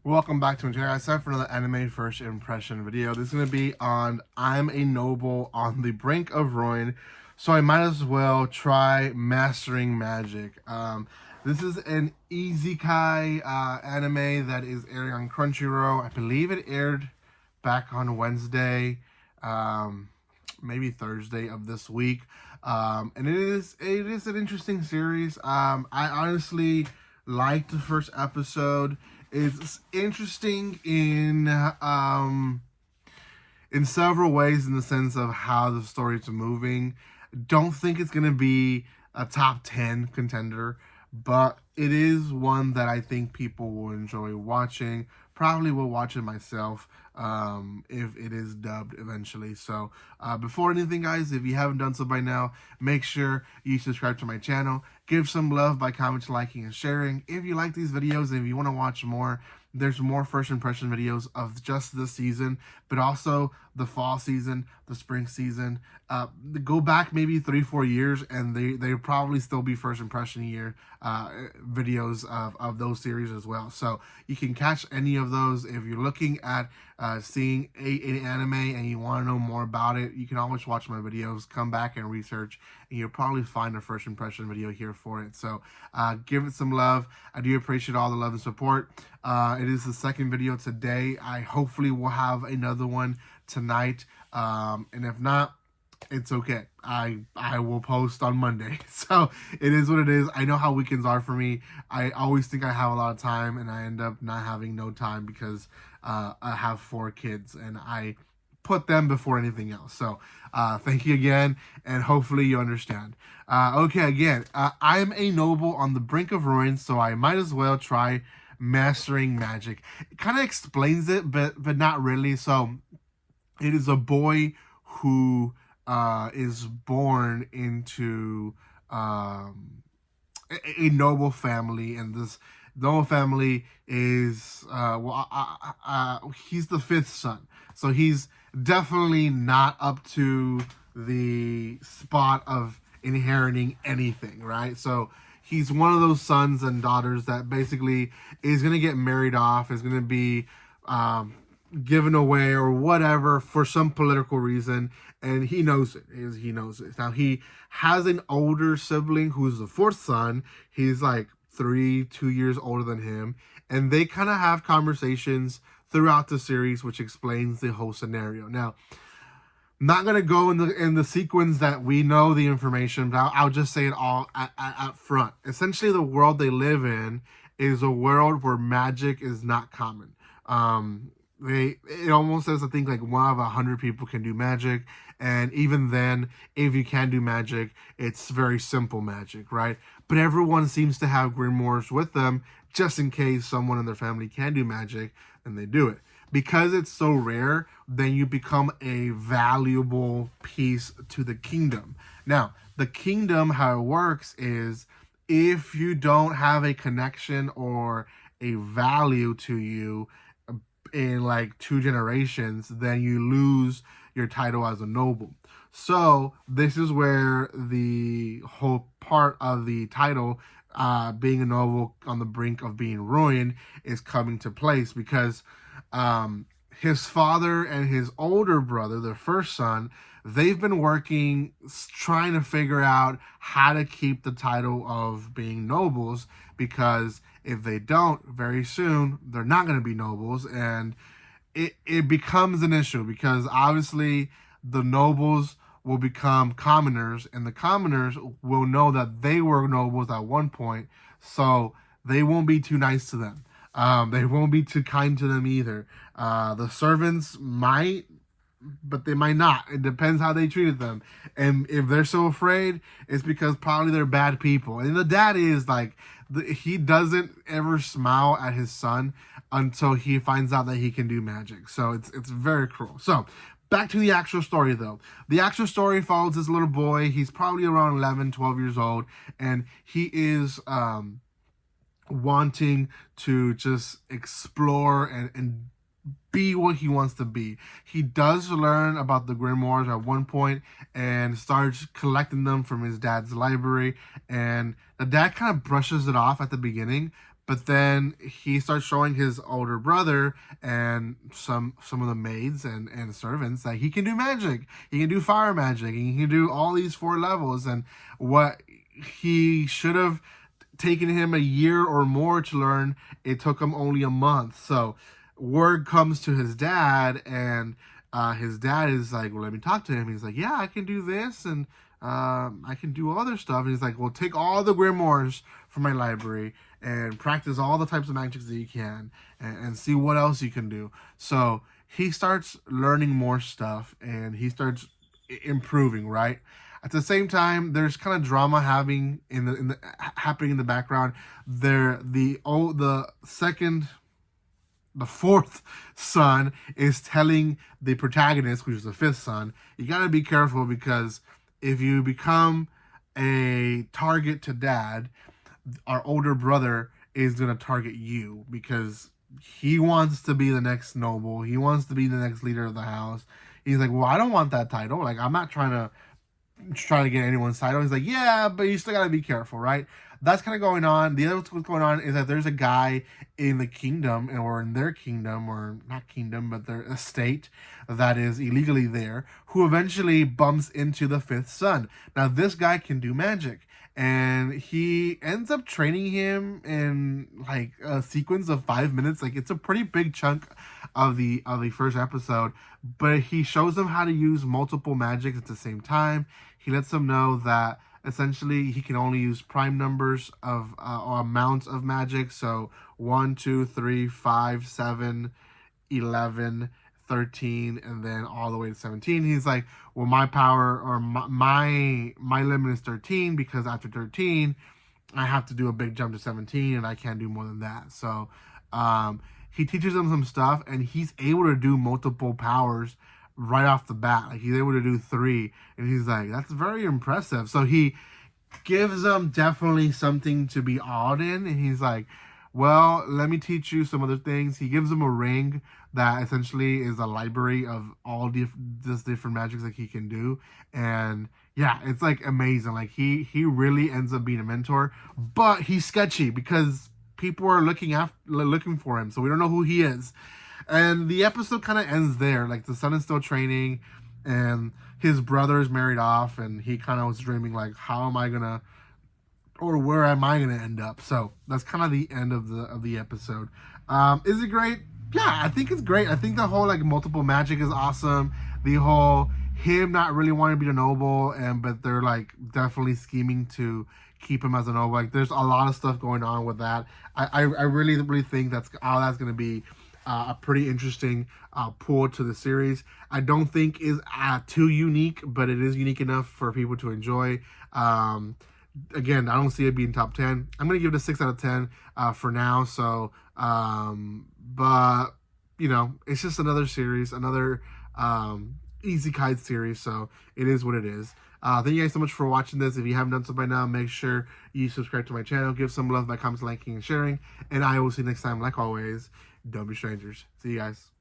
Welcome back to my channel. I set for another anime first impression video. This is going to be on I'm a Noble on the Brink of Ruin, so I might as well try mastering magic. This is an isekai anime that is airing on Crunchyroll. I believe it aired back on Wednesday, maybe Thursday of this week. And it is an interesting series. I honestly liked the first episode. It's interesting in several ways, in the sense of how the story's moving. Don't think it's gonna be a top 10 contender, but it is one that I think people will enjoy watching. Probably will watch it myself if it is dubbed eventually. So before anything, guys, if you haven't done so by now, make sure you subscribe to my channel. Give some love by commenting, liking, and sharing. If you like these videos and if you want to watch more, there's more first impression videos of just this season, but also the fall season, the spring season. Go back maybe 3-4 years and they probably still be first impression year videos of those series as well. So you can catch any of those. If you're looking at seeing an anime and you want to know more about it, you can always watch my videos, come back and research, and you'll probably find a first impression video here for it. So give it some love. I do appreciate all the love and support. It is the second video today. I hopefully will have another one tonight, and if not, it's okay. I will post on Monday. So it is what it is. I know how weekends are for me. I always think I have a lot of time and I end up not having no time because I have 4 kids and I put them before anything else. So thank you again, and hopefully you understand. Okay, again, I'm a noble on the brink of ruin, so I might as well try mastering magic. It kind of explains it, but not really. So it is a boy who is born into a noble family, and this noble family is he's the 5th son, so he's definitely not up to the spot of inheriting anything, right? So he's one of those sons and daughters that basically is going to get married off, is going to be given away or whatever for some political reason, and he knows it. He knows it. Now, he has an older sibling who's the 4th son. He's like 2 years older than him, and they kind of have conversations throughout the series, which explains the whole scenario. Now, I'm not gonna go in the sequence that we know the information, but I'll just say it all at front. Essentially, the world they live in is a world where magic is not common. It almost says, I think, like 1 out of 100 people can do magic, and even then, if you can do magic, it's very simple magic, right? But everyone seems to have grimoires with them, just in case someone in their family can do magic, and they do it. Because it's so rare, then you become a valuable piece to the kingdom. Now, the kingdom, how it works is, if you don't have a connection or a value to you in like 2 generations, then you lose your title as a noble. So this is where the whole part of the title, being a noble on the brink of being ruined, is coming to place, because his father and his older brother, the 1st son, they've been working, trying to figure out how to keep the title of being nobles, because if they don't, very soon, they're not going to be nobles, and it becomes an issue, because obviously the nobles will become commoners, and the commoners will know that they were nobles at one point, so they won't be too nice to them. They won't be too kind to them either. The servants might, but they might not. It depends how they treated them. And if they're so afraid, it's because probably they're bad people. And the dad is like, he doesn't ever smile at his son until he finds out that he can do magic. So it's very cruel. So back to the actual story, though. The actual story follows this little boy. He's probably around 11, 12 years old, and he is wanting to just explore and be what he wants to be. He does learn about the grimoires at one point and starts collecting them from his dad's library, and the dad kind of brushes it off at the beginning, But then he starts showing his older brother and some of the maids and servants that he can do magic. He can do fire magic. And he can do all these 4 levels. And what he should have taken him a year or more to learn, it took him only a month. So word comes to his dad, and his dad is like, well, let me talk to him. He's like, yeah, I can do this, and I can do other stuff. And he's like, well, take all the grimoires from my library and practice all the types of magics that you can, and see what else you can do. So he starts learning more stuff, and he starts improving, right? At the same time, there's kind of drama happening in the background. The fourth son is telling the protagonist, which is the 5th son, you gotta be careful, because if you become a target to dad, our older brother is gonna target you, because he wants to be the next noble. He wants to be the next leader of the house. He's like, well, I don't want that title. Like, I'm not trying to get anyone's title. He's like, yeah, but you still gotta be careful, right? That's kind of going on. The other what's going on is that there's a guy in the kingdom, or in their kingdom, or not kingdom, but their estate, that is illegally there, who eventually bumps into the 5th son. Now, this guy can do magic, and he ends up training him in like a sequence of 5 minutes. Like, it's a pretty big chunk of the first episode, but he shows them how to use multiple magics at the same time. He lets them know that essentially he can only use prime numbers of or amounts of magic. So 1, 2, 3, 5, 7, 11, 13, and then all the way to 17. He's like, well, my power, or my limit is 13, because after 13 I have to do a big jump to 17, and I can't do more than that. So he teaches them some stuff, and he's able to do multiple powers right off the bat. Like, he's able to do 3, and he's like, that's very impressive. So he gives them definitely something to be awed in, and he's like, well, let me teach you some other things. He gives them a ring that essentially is a library of all different magics that he can do. And yeah, it's like amazing. Like, he really ends up being a mentor, but he's sketchy because people are looking for him, so we don't know who he is. And the episode kind of ends there. Like, the son is still training, and his brother is married off, and he kind of was dreaming, like, how am I gonna, or where am I gonna end up? So that's kind of the end of the episode. Is it great? Yeah, I think it's great. I think the whole like multiple magic is awesome. The whole him not really wanting to be a noble, but they're like definitely scheming to keep him as a noble. Like, there's a lot of stuff going on with that. I really think that's going to be a pretty interesting pull to the series. I don't think is too unique, but it is unique enough for people to enjoy. Again, I don't see it being top 10. I'm going to give it a 6 out of 10 for now. So, but, you know, it's just another series, another Easy Kite series. So it is what it is. Thank you guys so much for watching this. If you haven't done so by now, make sure you subscribe to my channel. Give some love by comments, liking, and sharing. And I will see you next time. Like always, don't be strangers. See you guys.